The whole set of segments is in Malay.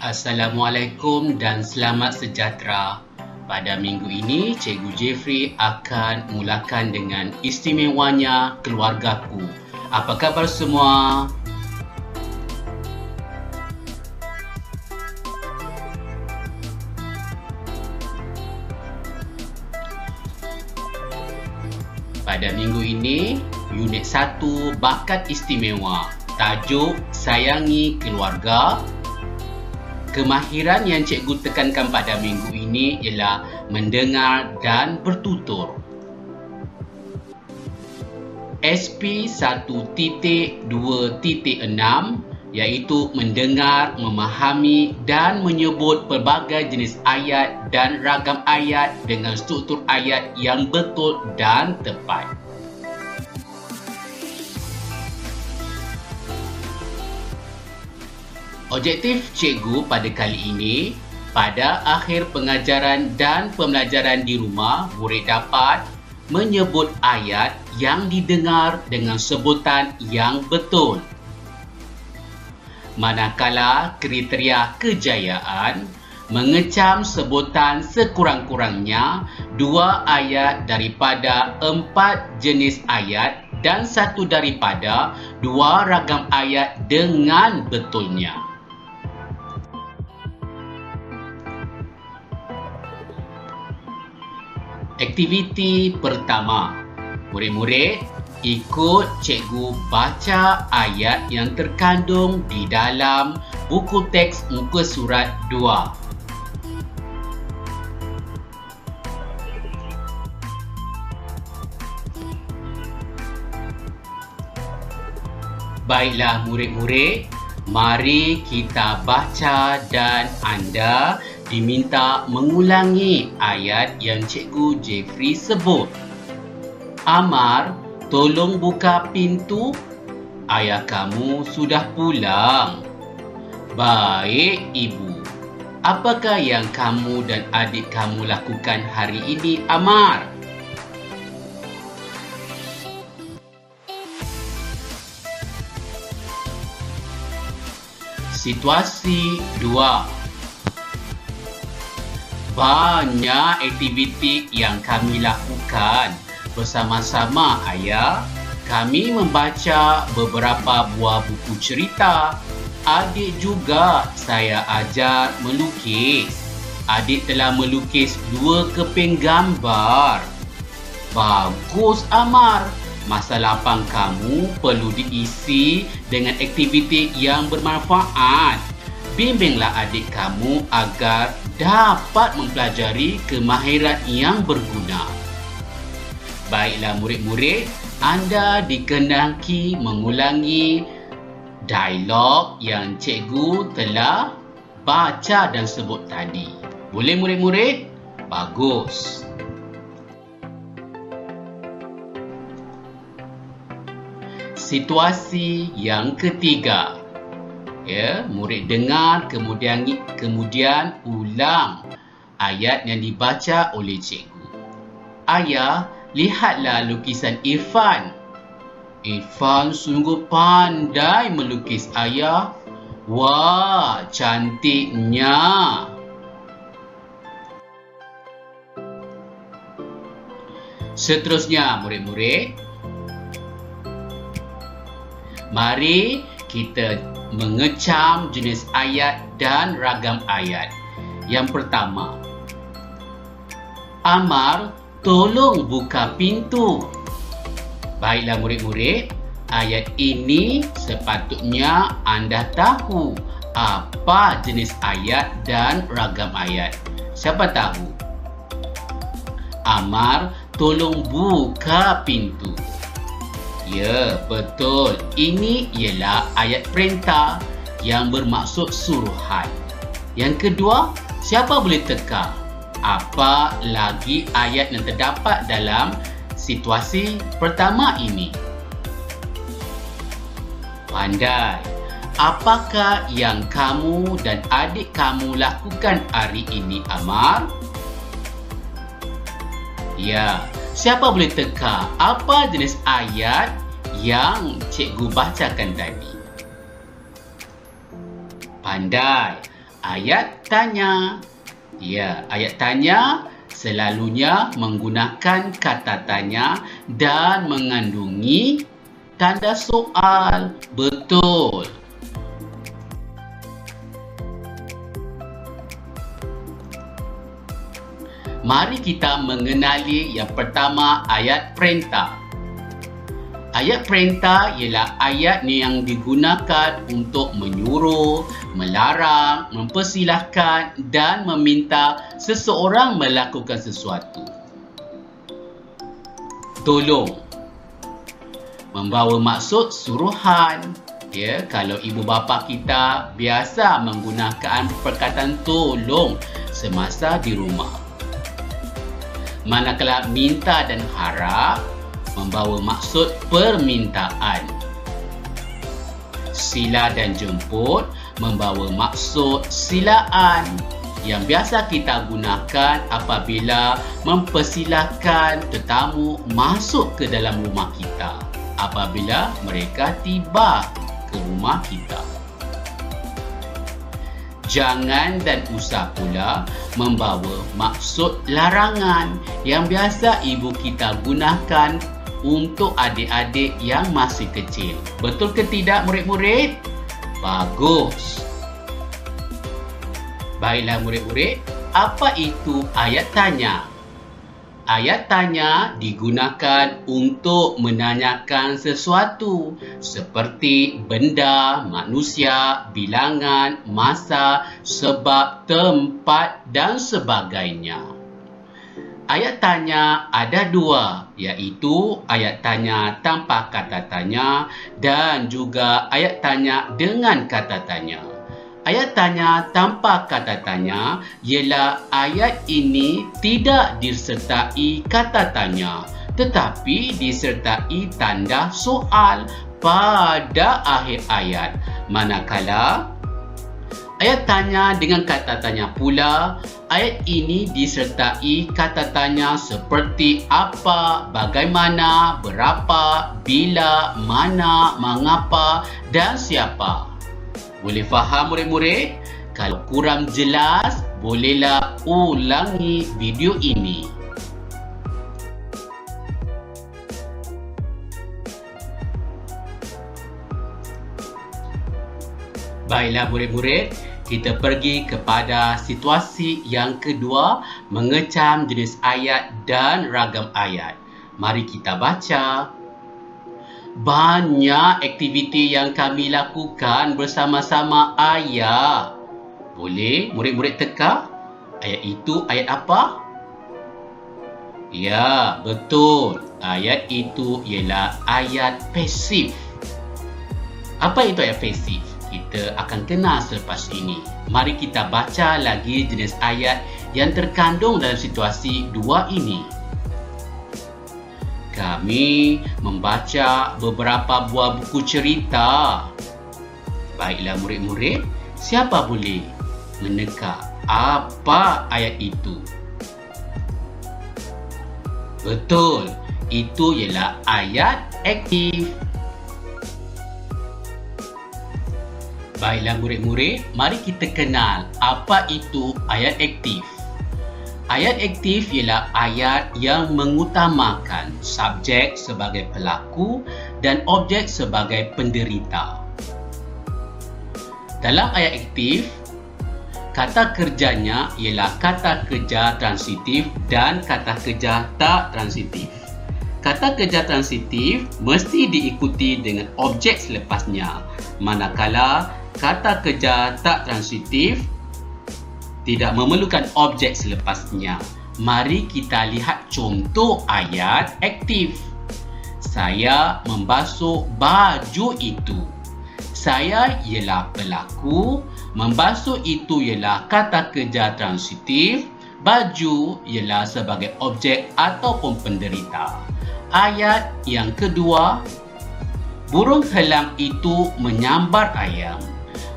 Assalamualaikum dan selamat sejahtera. Pada minggu ini, Cikgu Jeffrey akan mulakan dengan istimewanya keluargaku. Apa khabar semua? Pada minggu ini, unit 1 bakat istimewa. Tajuk Sayangi Keluarga. Kemahiran yang cikgu tekankan pada minggu ini ialah mendengar dan bertutur. SP 1.2.6 iaitu mendengar, memahami dan menyebut pelbagai jenis ayat dan ragam ayat dengan struktur ayat yang betul dan tepat. Objektif cikgu pada kali ini, pada akhir pengajaran dan pembelajaran di rumah, murid dapat menyebut ayat yang didengar dengan sebutan yang betul. Manakala kriteria kejayaan mengecam sebutan sekurang-kurangnya 2 ayat daripada 4 jenis ayat dan 1 daripada 2 ragam ayat dengan betulnya. Aktiviti pertama, murid-murid ikut cikgu baca ayat yang terkandung di dalam buku teks muka surat 2. Baiklah murid-murid, mari kita baca dan anda diminta mengulangi ayat yang Cikgu Jeffrey sebut. Amar, tolong buka pintu. Ayah kamu sudah pulang. Baik, Ibu. Apakah yang kamu dan adik kamu lakukan hari ini, Amar? Situasi 2. Banyak aktiviti yang kami lakukan bersama-sama ayah. Kami membaca beberapa buah buku cerita. Adik juga saya ajar melukis. Adik telah melukis 2 keping gambar. Bagus, Amar. Masa lapang kamu perlu diisi dengan aktiviti yang bermanfaat. Bimbinglah adik kamu agar dapat mempelajari kemahiran yang berguna. Baiklah murid-murid, anda dikehendaki mengulangi dialog yang cikgu telah baca dan sebut tadi. Boleh murid-murid? Bagus. Situasi yang ketiga. Murid dengar kemudian ulang ayat yang dibaca oleh cikgu. Ayah, lihatlah lukisan Irfan. Irfan sungguh pandai melukis, ayah. Wah, cantiknya. Seterusnya murid-murid, mari kita mengecam jenis ayat dan ragam ayat. Yang pertama, Amar, tolong buka pintu. Baiklah murid-murid, ayat ini sepatutnya anda tahu apa jenis ayat dan ragam ayat. Siapa tahu? Amar, tolong buka pintu. Ya, betul. Ini ialah ayat perintah yang bermaksud suruhan. Yang kedua, siapa boleh teka? Apa lagi ayat yang terdapat dalam situasi pertama ini? Pandai. Apakah yang kamu dan adik kamu lakukan hari ini, Amar? Ya, siapa boleh teka apa jenis ayat yang cikgu bacakan tadi? Pandai. ayat tanya. Ya, ayat tanya selalunya menggunakan kata tanya dan mengandungi tanda soal. Betul. Mari kita mengenali yang pertama, ayat perintah. Ayat perintah ialah ayat yang digunakan untuk menyuruh, melarang, mempersilahkan dan meminta seseorang melakukan sesuatu. Tolong membawa maksud suruhan. Ya, kalau ibu bapa kita biasa menggunakan perkataan tolong semasa di rumah. Manakala minta dan harap membawa maksud permintaan. Sila dan jemput membawa maksud silaan yang biasa kita gunakan apabila mempersilahkan tetamu masuk ke dalam rumah kita apabila mereka tiba ke rumah kita. Jangan dan usah pula membawa maksud larangan yang biasa ibu kita gunakan untuk adik-adik yang masih kecil. Betul ke tidak murid-murid? Bagus. Baiklah murid-murid, apa itu ayat tanya? Ayat tanya digunakan untuk menanyakan sesuatu seperti benda, manusia, bilangan, masa, sebab, tempat dan sebagainya. Ayat tanya ada dua, iaitu ayat tanya tanpa kata tanya dan juga ayat tanya dengan kata tanya. Ayat tanya tanpa kata tanya ialah ayat ini tidak disertai kata tanya tetapi disertai tanda soal pada akhir ayat. Manakala ayat tanya dengan kata tanya pula, ayat ini disertai kata tanya seperti apa, bagaimana, berapa, bila, mana, mengapa dan siapa. Boleh faham murid-murid? Kalau kurang jelas, bolehlah ulangi video ini. Baiklah murid-murid, kita pergi kepada situasi yang kedua, mengecam jenis ayat dan ragam ayat. Mari kita baca. Banyak aktiviti yang kami lakukan bersama-sama ayah. Boleh murid-murid teka? Ayat itu ayat apa? Ya, betul. Ayat itu ialah ayat pasif. Apa itu ayat pasif? Kita akan kenal selepas ini. Mari kita baca lagi jenis ayat yang terkandung dalam situasi dua ini. Kami membaca beberapa buah buku cerita. Baiklah murid-murid, siapa boleh meneka apa ayat itu? Betul, itu ialah ayat aktif. Baiklah murid-murid, mari kita kenal apa itu ayat aktif. Ayat aktif ialah ayat yang mengutamakan subjek sebagai pelaku dan objek sebagai penderita. Dalam ayat aktif, kata kerjanya ialah kata kerja transitif dan kata kerja tak transitif. Kata kerja transitif mesti diikuti dengan objek selepasnya, manakala kata kerja tak transitif tidak memerlukan objek selepasnya. Mari kita lihat contoh ayat aktif. Saya membasuh baju itu. Saya ialah pelaku, membasuh itu ialah kata kerja transitif, baju ialah sebagai objek ataupun penderita. Ayat yang kedua, burung elang itu menyambar ayam.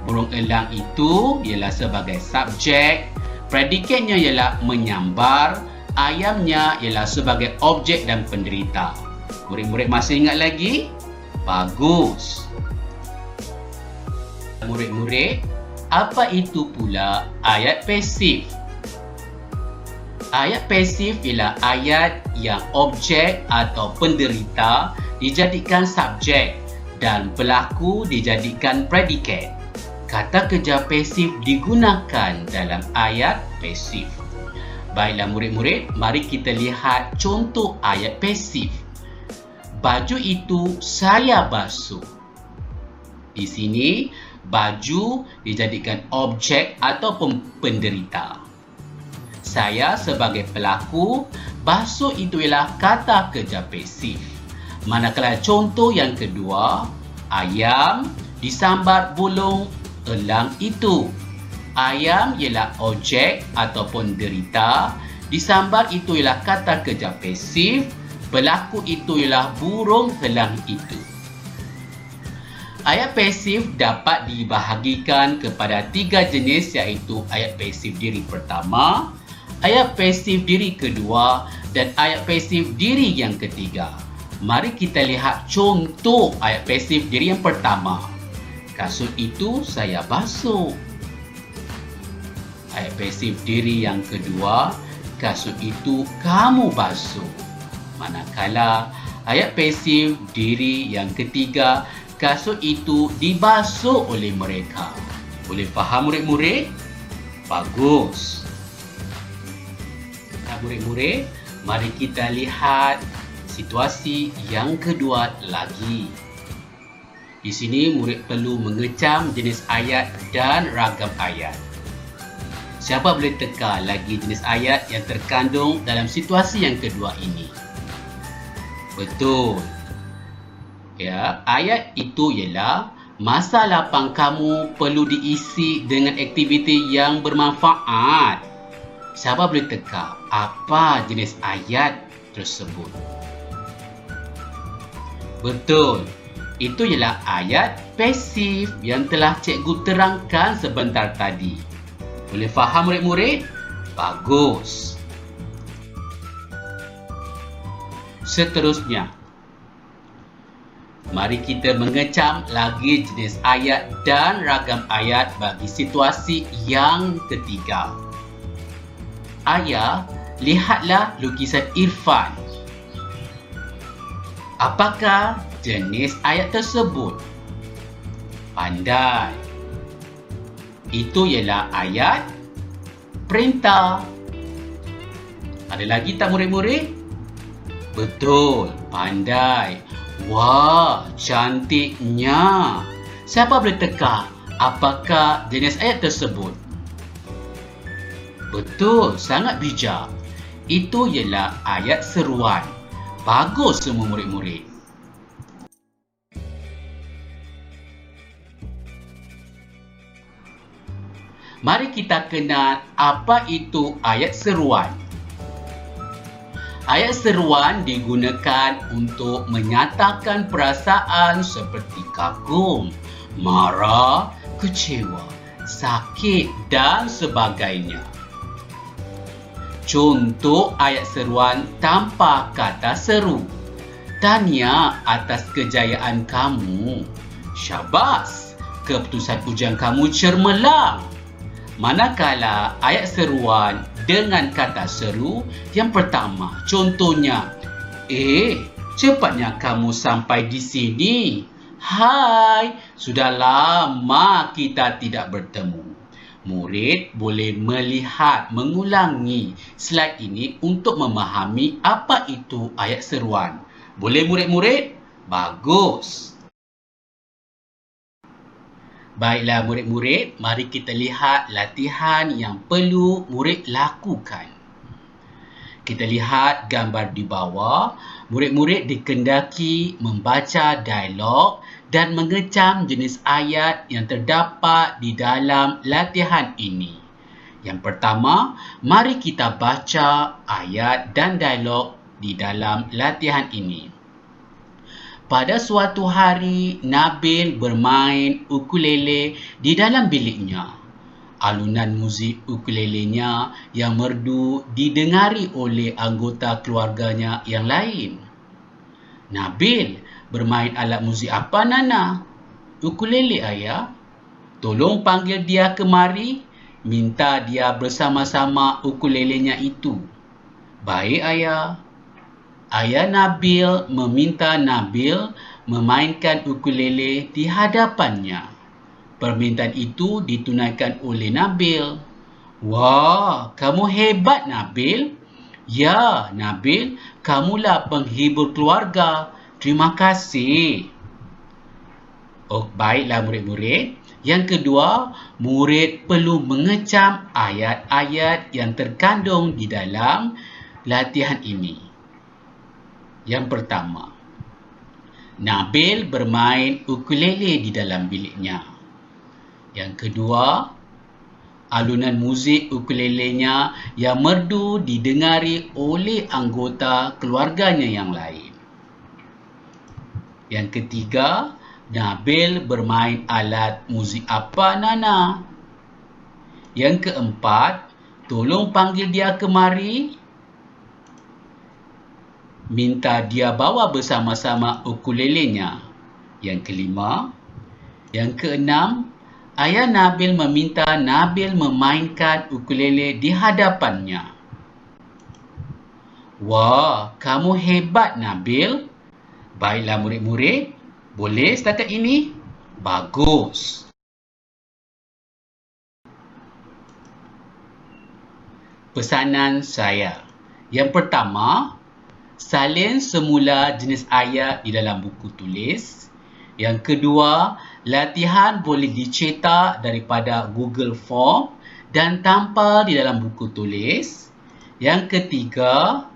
Burung elang itu ialah sebagai subjek, predikatnya ialah menyambar, ayamnya ialah sebagai objek dan penderita. Murid-murid masih ingat lagi? Bagus. Murid-murid, Apa itu pula ayat pasif? Ayat pasif ialah ayat yang objek atau penderita dijadikan subjek dan pelaku dijadikan predikat. Kata kerja pasif digunakan dalam ayat pasif. Baiklah murid-murid, mari kita lihat contoh ayat pasif. Baju itu saya basuh. Di sini, baju dijadikan objek atau penderita. Saya sebagai pelaku, basuh itu ialah kata kerja pasif. Manakala contoh yang kedua, ayam disambar burung elang itu. Ayam ialah objek ataupun derita, disambar itu ialah kata kerja pasif, pelaku itu ialah burung elang itu. Ayat pasif dapat dibahagikan kepada 3 jenis, iaitu ayat pasif diri pertama, ayat pasif diri kedua dan ayat pasif diri yang ketiga. Mari kita lihat contoh ayat pasif diri yang pertama. Kasut itu saya basuh. Ayat pasif diri yang kedua, kasut itu kamu basuh. Manakala ayat pasif diri yang ketiga, kasut itu dibasuh oleh mereka. Boleh faham murid-murid? Bagus. Murid-murid, mari kita lihat situasi yang kedua lagi. Di sini murid perlu mengecam jenis ayat dan ragam ayat. Siapa boleh teka lagi jenis ayat yang terkandung dalam situasi yang kedua ini? Betul. Ya, ayat itu ialah masa lapang kamu perlu diisi dengan aktiviti yang bermanfaat. Siapa boleh teka apa jenis ayat tersebut? Betul. Itu ialah ayat pasif yang telah cikgu terangkan sebentar tadi. Boleh faham murid-murid? Bagus. Seterusnya, mari kita mengecam lagi jenis ayat dan ragam ayat bagi situasi yang ketiga. Ayah, lihatlah lukisan Irfan. Apakah jenis ayat tersebut? Pandai. Itu ialah ayat perintah. Ada lagi tak murid-murid? Betul, pandai. Wah, cantiknya. Siapa boleh teka apakah jenis ayat tersebut? Betul, sangat bijak. Itu ialah ayat seruan. Bagus semua murid-murid. Mari kita kenal apa itu ayat seruan. Ayat seruan digunakan untuk menyatakan perasaan seperti kagum, marah, kecewa, sakit dan sebagainya. Contoh ayat seruan tanpa kata seru. Tahniah atas kejayaan kamu. Syabas, keputusan ujian kamu cermelang. Manakala ayat seruan dengan kata seru, yang pertama, contohnya, cepatnya kamu sampai di sini. Hai, sudah lama kita tidak bertemu. Murid boleh melihat mengulangi slide ini untuk memahami apa itu ayat seruan. Boleh murid-murid? Bagus. Baiklah murid-murid, mari kita lihat latihan yang perlu murid lakukan. Kita lihat gambar di bawah. Murid-murid dikendaki membaca dialog dan mengecam jenis ayat yang terdapat di dalam latihan ini. Yang pertama, mari kita baca ayat dan dialog di dalam latihan ini. Pada suatu hari, Nabil bermain ukulele di dalam biliknya. Alunan muzik ukulelenya yang merdu didengari oleh anggota keluarganya yang lain. Nabil, bermain alat muzik apa Nana? Ukulele ayah. Tolong panggil dia kemari. Minta dia bersama-sama ukulelenya itu. Baik, Ayah. Ayah Nabil meminta Nabil memainkan ukulele di hadapannya. Permintaan itu ditunaikan oleh Nabil. Wah, kamu hebat, Nabil. Ya, Nabil, kamulah penghibur keluarga. Terima kasih. Oh, baiklah murid-murid. Yang kedua, murid perlu mengecam ayat-ayat yang terkandung di dalam latihan ini. Yang pertama, Nabil bermain ukulele di dalam biliknya. Yang kedua, alunan muzik ukulelenya yang merdu didengari oleh anggota keluarganya yang lain. Yang ketiga, Nabil bermain alat muzik apa, Nana? Yang keempat, tolong panggil dia kemari. Minta dia bawa bersama-sama ukulelenya. Yang kelima. Yang keenam, Ayah Nabil meminta Nabil memainkan ukulele di hadapannya. Wah, kamu hebat, Nabil. Baiklah murid-murid. Boleh setakat ini? Bagus. Pesanan saya. Yang pertama, salin semula jenis ayat di dalam buku tulis. Yang kedua, latihan boleh dicetak daripada Google Form dan tanpa di dalam buku tulis. Yang ketiga,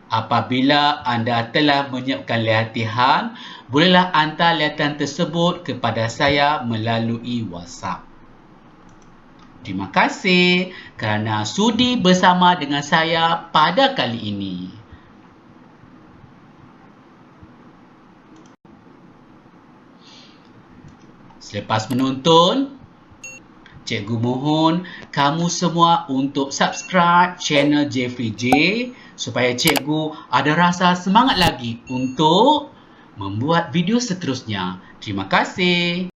apabila anda telah menyiapkan latihan, bolehlah hantar latihan tersebut kepada saya melalui WhatsApp. Terima kasih kerana sudi bersama dengan saya pada kali ini. Selepas menonton, cikgu mohon kamu semua untuk subscribe channel Jeffrey J supaya cikgu ada rasa semangat lagi untuk membuat video seterusnya. Terima kasih.